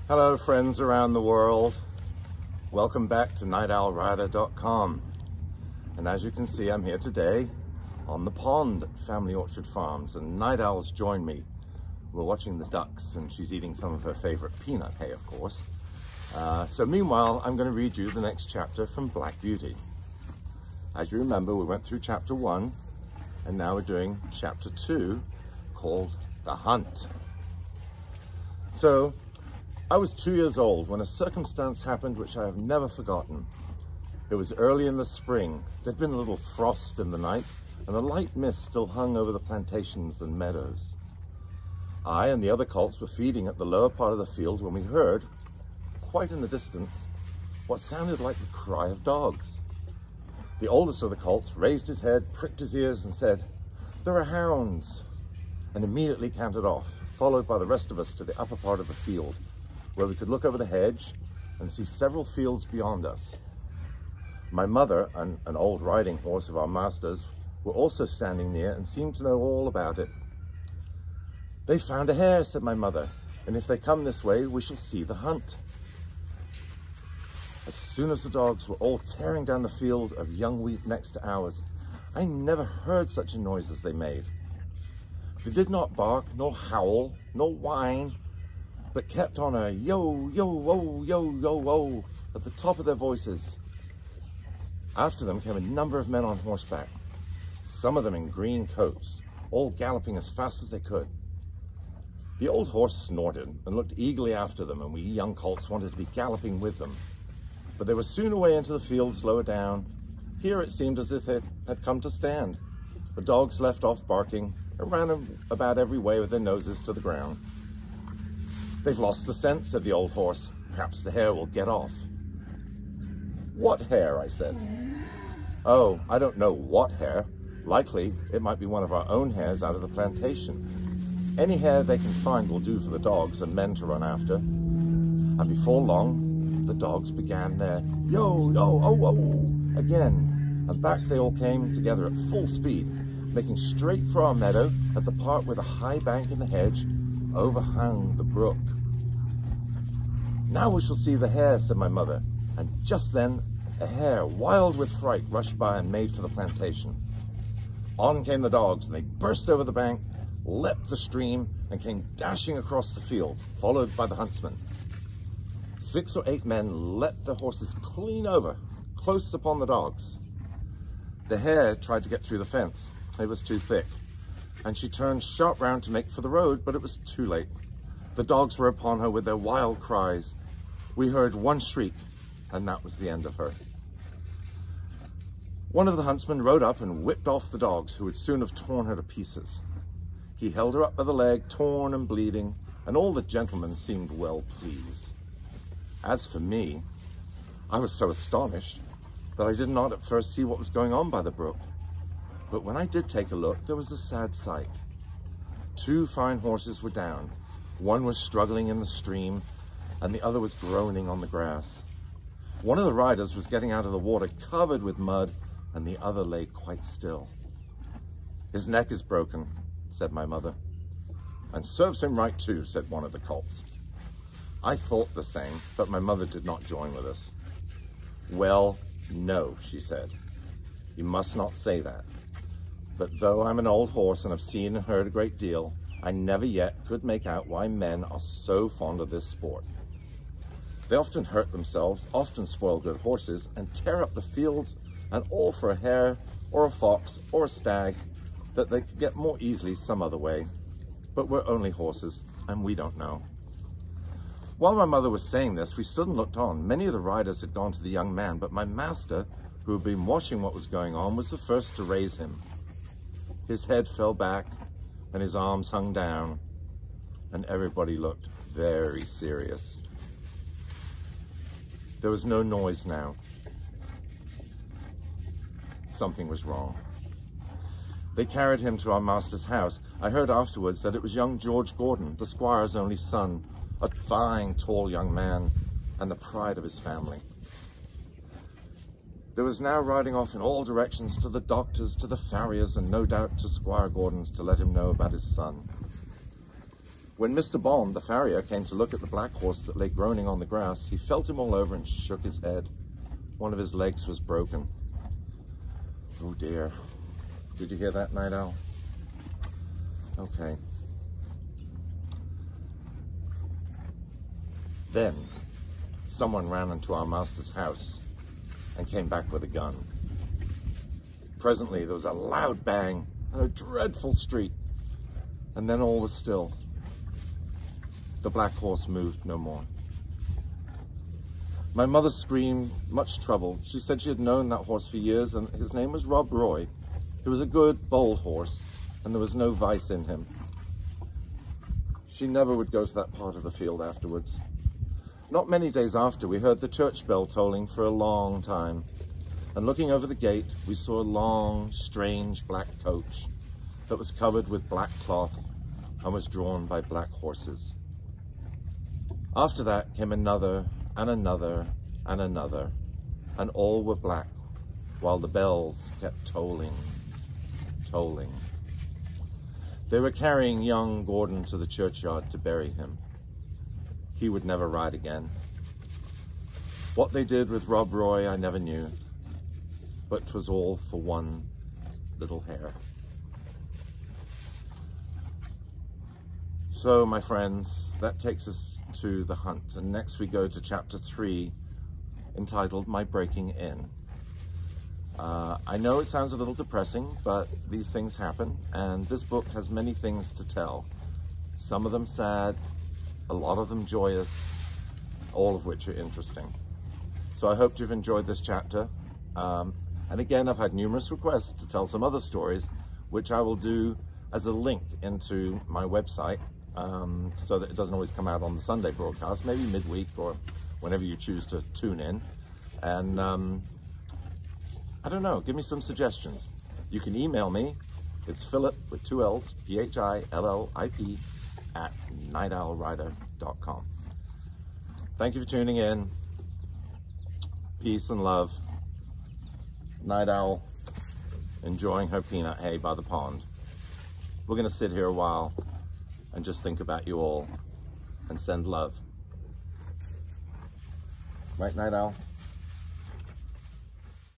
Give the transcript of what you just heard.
Hello friends around the world. Welcome back to NightOwlRider.com. And as you can see, I'm here today on the pond at Family Orchard Farms, and Night Owl's joined me. We're watching the ducks and she's eating some of her favorite peanut hay, of course. So meanwhile, I'm going to read you the next chapter from Black Beauty. As you remember, we went through chapter 1 and now we're doing chapter 2 called The Hunt. So I was 2 years old when a circumstance happened which I have never forgotten. It was early in the spring. There'd been a little frost in the night and a light mist still hung over the plantations and meadows. I and the other colts were feeding at the lower part of the field when we heard, quite in the distance, what sounded like the cry of dogs. The oldest of the colts raised his head, pricked his ears and said, "There are hounds," and immediately cantered off, followed by the rest of us to the upper part of the field, where we could look over the hedge and see several fields beyond us. My mother and an old riding horse of our master's were also standing near and seemed to know all about it. "They've found a hare," said my mother, "and if they come this way, we shall see the hunt." As soon as the dogs were all tearing down the field of young wheat next to ours, I never heard such a noise as they made. They did not bark, nor howl, nor whine, but kept on a yo, yo, whoa, yo, yo, whoa at the top of their voices. After them came a number of men on horseback, some of them in green coats, all galloping as fast as they could. The old horse snorted and looked eagerly after them, and we young colts wanted to be galloping with them. But they were soon away into the fields lower down. Here it seemed as if they had come to stand. The dogs left off barking and ran about every way with their noses to the ground. "They've lost the scent," said the old horse. "Perhaps the hare will get off." "What hare?" I said. "Oh, I don't know what hare. Likely it might be one of our own hares out of the plantation. Any hare they can find will do for the dogs and men to run after." And before long, the dogs began their yo, yo, oh, oh again, and back they all came together at full speed, making straight for our meadow at the part where the high bank in the hedge overhung the brook. "Now we shall see the hare," said my mother, and just then a hare, wild with fright, rushed by and made for the plantation. On came the dogs, and they burst over the bank, leapt the stream, and came dashing across the field, followed by the huntsmen. 6 or 8 men leapt their horses clean over, close upon the dogs. The hare tried to get through the fence. It was too thick, and she turned sharp round to make for the road, but it was too late. The dogs were upon her with their wild cries. We heard one shriek, and that was the end of her. One of the huntsmen rode up and whipped off the dogs, who would soon have torn her to pieces. He held her up by the leg, torn and bleeding, and all the gentlemen seemed well pleased. As for me, I was so astonished that I did not at first see what was going on by the brook. But when I did take a look, there was a sad sight. 2 fine horses were down. One was struggling in the stream, and the other was groaning on the grass. One of the riders was getting out of the water covered with mud, and the other lay quite still. "His neck is broken," said my mother. "And serves him right too," said one of the colts. I thought the same, but my mother did not join with us. "Well, no," she said. "You must not say that. But though I'm an old horse and have seen and heard a great deal, I never yet could make out why men are so fond of this sport. They often hurt themselves, often spoil good horses, and tear up the fields, and all for a hare or a fox or a stag that they could get more easily some other way. But we're only horses, and we don't know." While my mother was saying this, we stood and looked on. Many of the riders had gone to the young man, but my master, who had been watching what was going on, was the first to raise him. His head fell back, and his arms hung down, and everybody looked very serious. There was no noise now. Something was wrong. They carried him to our master's house. I heard afterwards that it was young George Gordon, the squire's only son, a fine, tall young man, and the pride of his family. There was now riding off in all directions to the doctor's, to the farrier's, and no doubt to Squire Gordon's to let him know about his son. When Mr. Bond, the farrier, came to look at the black horse that lay groaning on the grass, he felt him all over and shook his head. One of his legs was broken. Oh dear. Did you hear that, Night Owl? Okay. Then, someone ran into our master's house and came back with a gun. Presently, there was a loud bang and a dreadful shriek, and then all was still. The black horse moved no more. My mother screamed, much troubled. She said she had known that horse for years, and his name was Rob Roy. He was a good, bold horse, and there was no vice in him. She never would go to that part of the field afterwards. Not many days after, we heard the church bell tolling for a long time, and looking over the gate, we saw a long, strange black coach that was covered with black cloth and was drawn by black horses. After that came another and another and another, and all were black, while the bells kept tolling, tolling. They were carrying young Gordon to the churchyard to bury him. He would never ride again. What they did with Rob Roy, I never knew, but 'twas all for one little hare. So, my friends, that takes us to the hunt, and next we go to chapter 3, entitled My Breaking In. I know it sounds a little depressing, but these things happen, and this book has many things to tell. Some of them sad, a lot of them joyous, all of which are interesting. So I hope you've enjoyed this chapter. And again, I've had numerous requests to tell some other stories, which I will do as a link into my website, so that it doesn't always come out on the Sunday broadcast, maybe midweek or whenever you choose to tune in. And I don't know, give me some suggestions. You can email me. It's Phillip with 2 L's, Phillip at nightowlrider.com. Thank you for tuning in. Peace and love. Night Owl enjoying her peanut hay by the pond. We're going to sit here a while and just think about you all and send love. Right, Night Owl?